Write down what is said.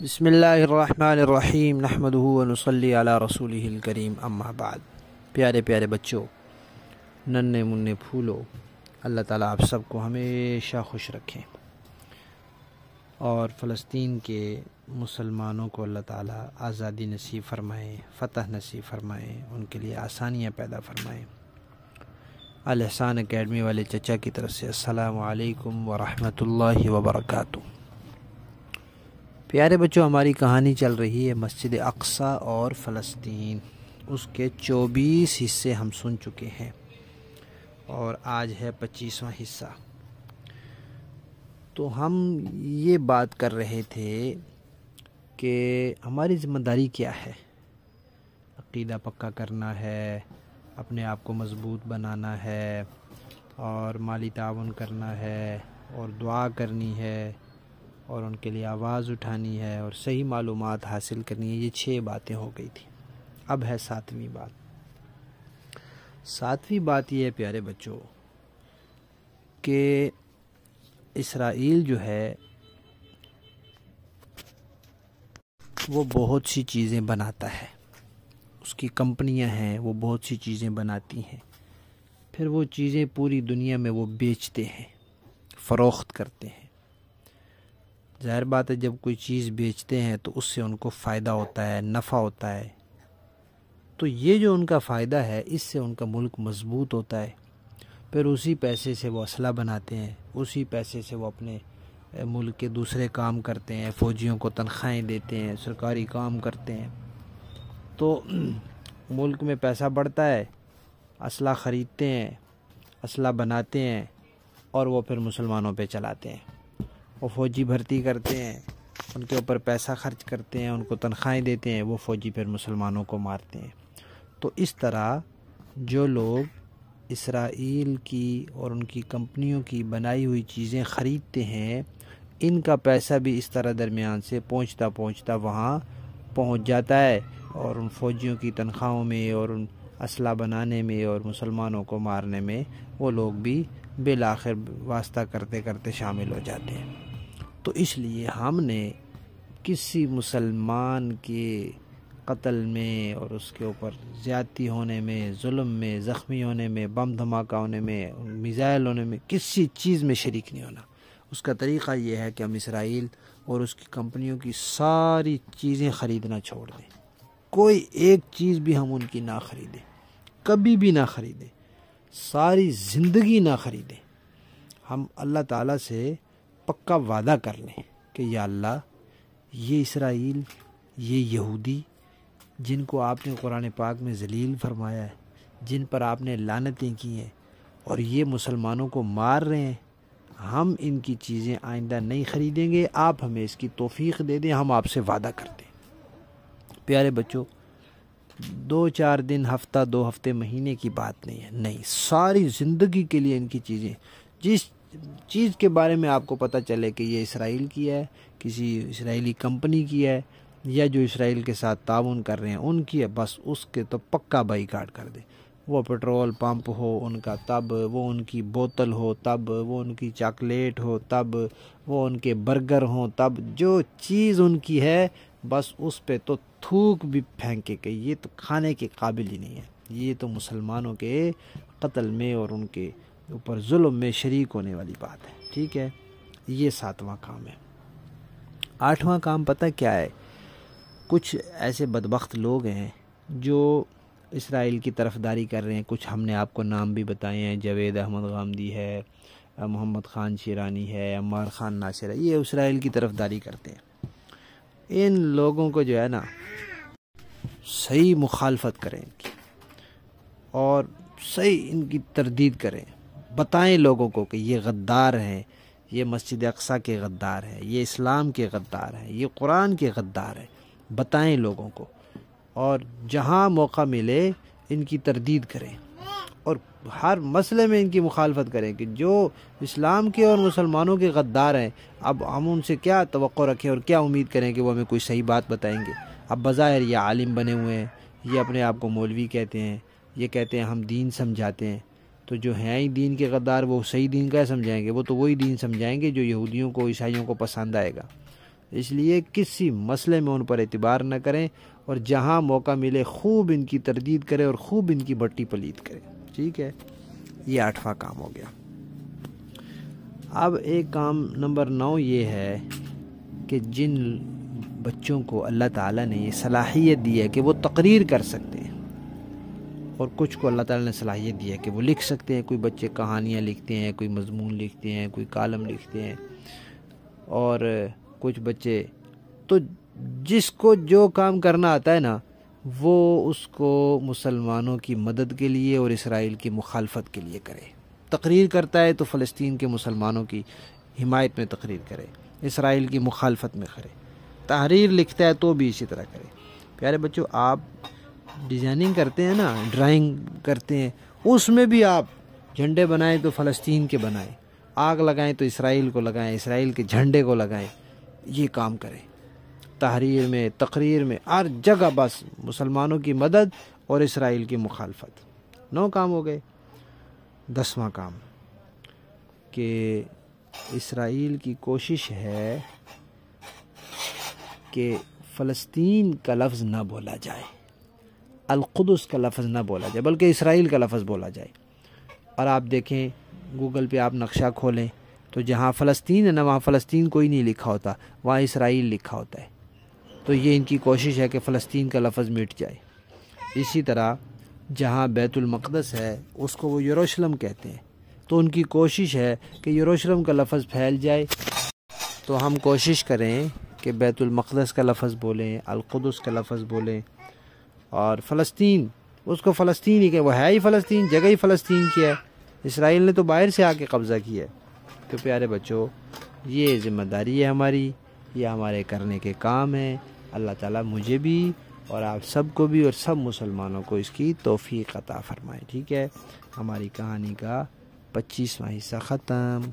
بسم اللہ الرحمن الرحیم نحمدہ ونصلی علی رسولہ الکریم اما بعد۔ پیارے پیارے بچوں، ننھے منھے پھولو، اللہ تعالیٰ آپ سب کو ہمیشہ خوش رکھیں اور فلسطین کے مسلمانوں کو اللہ تعالیٰ آزادی نصیب فرمائیں، فتح نصیب فرمائیں، ان کے لیے آسانیاں پیدا فرمائیں۔ الاحسان اکیڈمی والے چچا کی طرف سے السلام علیکم ورحمۃ اللہ وبرکاتہ۔ پیارے بچوں، ہماری کہانی چل رہی ہے مسجد اقصی اور فلسطین۔ اس کے 24 حصے ہم سن چکے ہیں اور آج ہے 25واں حصہ۔ تو ہم یہ بات کر رہے تھے کہ ہماری ذمہ داری کیا ہے۔ عقیدہ پکا کرنا ہے، اپنے آپ کو مضبوط بنانا ہے اور مالی تعاون کرنا ہے اور دعا کرنی ہے اور ان کے لیے آواز اٹھانی ہے اور صحیح معلومات حاصل کرنی ہے۔ یہ 6 باتیں ہو گئی تھیں۔ اب ہے 7ویں بات۔ 7ویں بات یہ ہے پیارے بچوں کہ اسرائیل جو ہے وہ بہت سی چیزیں بناتا ہے، اس کی کمپنیاں ہیں، وہ بہت سی چیزیں بناتی ہیں، پھر وہ چیزیں پوری دنیا میں وہ بیچتے ہیں، فروخت کرتے ہیں۔ ظاہر بات ہے، جب کوئی چیز بیچتے ہیں تو اس سے ان کو فائدہ ہوتا ہے، نفع ہوتا ہے، تو یہ جو ان کا فائدہ ہے اس سے ان کا ملک مضبوط ہوتا ہے۔ پھر اسی پیسے سے وہ اسلحہ بناتے ہیں، اسی پیسے سے وہ اپنے ملک کے دوسرے کام کرتے ہیں، فوجیوں کو تنخواہیں دیتے ہیں، سرکاری کام کرتے ہیں، تو ملک میں پیسہ بڑھتا ہے، اسلحہ خریدتے ہیں، اسلحہ بناتے ہیں اور وہ پھر مسلمانوں پہ چلاتے ہیں۔ وہ فوجی بھرتی کرتے ہیں، ان کے اوپر پیسہ خرچ کرتے ہیں، ان کو تنخواہیں دیتے ہیں، وہ فوجی پھر مسلمانوں کو مارتے ہیں۔ تو اس طرح جو لوگ اسرائیل کی اور ان کی کمپنیوں کی بنائی ہوئی چیزیں خریدتے ہیں، ان کا پیسہ بھی اس طرح درمیان سے پہنچتا وہاں پہنچ جاتا ہے اور ان فوجیوں کی تنخواہوں میں اور ان اسلحہ بنانے میں اور مسلمانوں کو مارنے میں وہ لوگ بھی بالآخر واسطہ کرتے کرتے شامل ہو جاتے ہیں۔ تو اس لیے ہم نے کسی مسلمان کے قتل میں اور اس کے اوپر زیادتی ہونے میں، ظلم میں، زخمی ہونے میں، بم دھماکہ ہونے میں، میزائل ہونے میں، کسی چیز میں شریک نہیں ہونا۔ اس کا طریقہ یہ ہے کہ ہم اسرائیل اور اس کی کمپنیوں کی ساری چیزیں خریدنا چھوڑ دیں، کوئی ایک چیز بھی ہم ان کی نہ خریدیں، کبھی بھی نہ خریدیں، ساری زندگی نہ خریدیں۔ ہم اللہ تعالیٰ سے پکا وعدہ کر لیں کہ یا اللہ، یہ اسرائیل، یہ یہودی جن کو آپ نے قرآن پاک میں ذلیل فرمایا ہے، جن پر آپ نے لعنتیں کی ہیں اور یہ مسلمانوں کو مار رہے ہیں، ہم ان کی چیزیں آئندہ نہیں خریدیں گے، آپ ہمیں اس کی توفیق دے دیں، ہم آپ سے وعدہ کرتے ہیں۔ پیارے بچوں، 2-4 دن، ہفتہ، 2 ہفتے، مہینے کی بات نہیں ہے، نہیں، ساری زندگی کے لیے ان کی چیزیں، جس چیز کے بارے میں آپ کو پتہ چلے کہ یہ اسرائیل کی ہے، کسی اسرائیلی کمپنی کی ہے یا جو اسرائیل کے ساتھ تعاون کر رہے ہیں ان کی ہے، بس اس کے تو پکا بائیکاٹ کر دیں۔ وہ پیٹرول پمپ ہو ان کا تب، وہ ان کی بوتل ہو تب، وہ ان کی چاکلیٹ ہو تب، وہ ان کے برگر ہوں تب، جو چیز ان کی ہے بس اس پہ تو تھوک بھی پھینکے کہ یہ تو کھانے کے قابل ہی نہیں ہے، یہ تو مسلمانوں کے قتل میں اور ان کے اوپر ظلم میں شریک ہونے والی بات ہے۔ ٹھیک ہے، یہ 7واں کام ہے۔ 8واں کام پتہ کیا ہے؟ کچھ ایسے بدبخت لوگ ہیں جو اسرائیل کی طرفداری کر رہے ہیں، کچھ ہم نے آپ کو نام بھی بتائے ہیں، جاوید احمد غامدی ہے، محمد خان شیرانی ہے، عمار خان ناصر ہے، یہ اسرائیل کی طرفداری کرتے ہیں۔ ان لوگوں کو جو ہے نا صحیح مخالفت کریں ان کی اور صحیح ان کی تردید کریں، بتائیں لوگوں کو کہ یہ غدار ہیں، یہ مسجد اقصی کے غدار ہیں، یہ اسلام کے غدار ہیں، یہ قرآن کے غدار ہیں، بتائیں لوگوں کو، اور جہاں موقع ملے ان کی تردید کریں اور ہر مسئلے میں ان کی مخالفت کریں کہ جو اسلام کے اور مسلمانوں کے غدار ہیں، اب ہم ان سے کیا توقع رکھیں اور کیا امید کریں کہ وہ ہمیں کوئی صحیح بات بتائیں گے۔ اب بظاہر یہ عالم بنے ہوئے ہیں، یہ اپنے آپ کو مولوی کہتے ہیں، یہ کہتے ہیں ہم دین سمجھاتے ہیں، تو جو ہیں ہی دین کے غدار وہ صحیح دین کا سمجھائیں گے؟ وہ تو وہی دین سمجھائیں گے جو یہودیوں کو، عیسائیوں کو پسند آئے گا۔ اس لیے کسی مسئلے میں ان پر اعتبار نہ کریں، اور جہاں موقع ملے خوب ان کی تردید کریں اور خوب ان کی بٹی پلید کریں، ٹھیک ہے؟ یہ 8واں کام ہو گیا۔ اب ایک کام نمبر 9 یہ ہے کہ جن بچوں کو اللہ تعالیٰ نے یہ صلاحیت دی ہے کہ وہ تقریر کر سکتے ہیں، اور کچھ کو اللہ تعالیٰ نے صلاحیت دی ہے کہ وہ لکھ سکتے ہیں، کوئی بچے کہانیاں لکھتے ہیں، کوئی مضمون لکھتے ہیں، کوئی کالم لکھتے ہیں، اور کچھ بچے تو جس کو جو کام کرنا آتا ہے نا، وہ اس کو مسلمانوں کی مدد کے لیے اور اسرائیل کی مخالفت کے لیے کرے۔ تقریر کرتا ہے تو فلسطین کے مسلمانوں کی حمایت میں تقریر کرے، اسرائیل کی مخالفت میں کرے۔ تحریر لکھتا ہے تو بھی اسی طرح کرے۔ پیارے بچوں، آپ ڈیزائننگ کرتے ہیں نا، ڈرائنگ کرتے ہیں، اس میں بھی آپ جھنڈے بنائیں تو فلسطین کے بنائیں، آگ لگائیں تو اسرائیل کو لگائیں، اسرائیل کے جھنڈے کو لگائیں، یہ کام کریں۔ تحریر میں، تقریر میں، ہر جگہ بس مسلمانوں کی مدد اور اسرائیل کی مخالفت۔ 9 کام ہو گئے۔ 10واں کام کہ اسرائیل کی کوشش ہے کہ فلسطین کا لفظ نہ بولا جائے، القدس کا لفظ نہ بولا جائے، بلکہ اسرائیل کا لفظ بولا جائے۔ اور آپ دیکھیں گوگل پہ آپ نقشہ کھولیں تو جہاں فلسطین ہے نا، وہاں فلسطین کوئی نہیں لکھا ہوتا، وہاں اسرائیل لکھا ہوتا ہے۔ تو یہ ان کی کوشش ہے کہ فلسطین کا لفظ مٹ جائے۔ اسی طرح جہاں بیت المقدس ہے اس کو وہ یروشلم کہتے ہیں، تو ان کی کوشش ہے کہ یروشلم کا لفظ پھیل جائے۔ تو ہم کوشش کریں کہ بیت المقدس کا لفظ بولیں، القدس کا لفظ بولیں، اور فلسطین، اس کو فلسطین ہی کہ وہ ہے ہی فلسطین، جگہ ہی فلسطین کی ہے، اسرائیل نے تو باہر سے آ کے قبضہ کیا ہے۔ تو پیارے بچوں، یہ ذمہ داری ہے ہماری، یہ ہمارے کرنے کے کام ہیں۔ اللہ تعالیٰ مجھے بھی اور آپ سب کو بھی اور سب مسلمانوں کو اس کی توفیق عطا فرمائے، ٹھیک ہے؟ ہماری کہانی کا 25واں حصہ ختم۔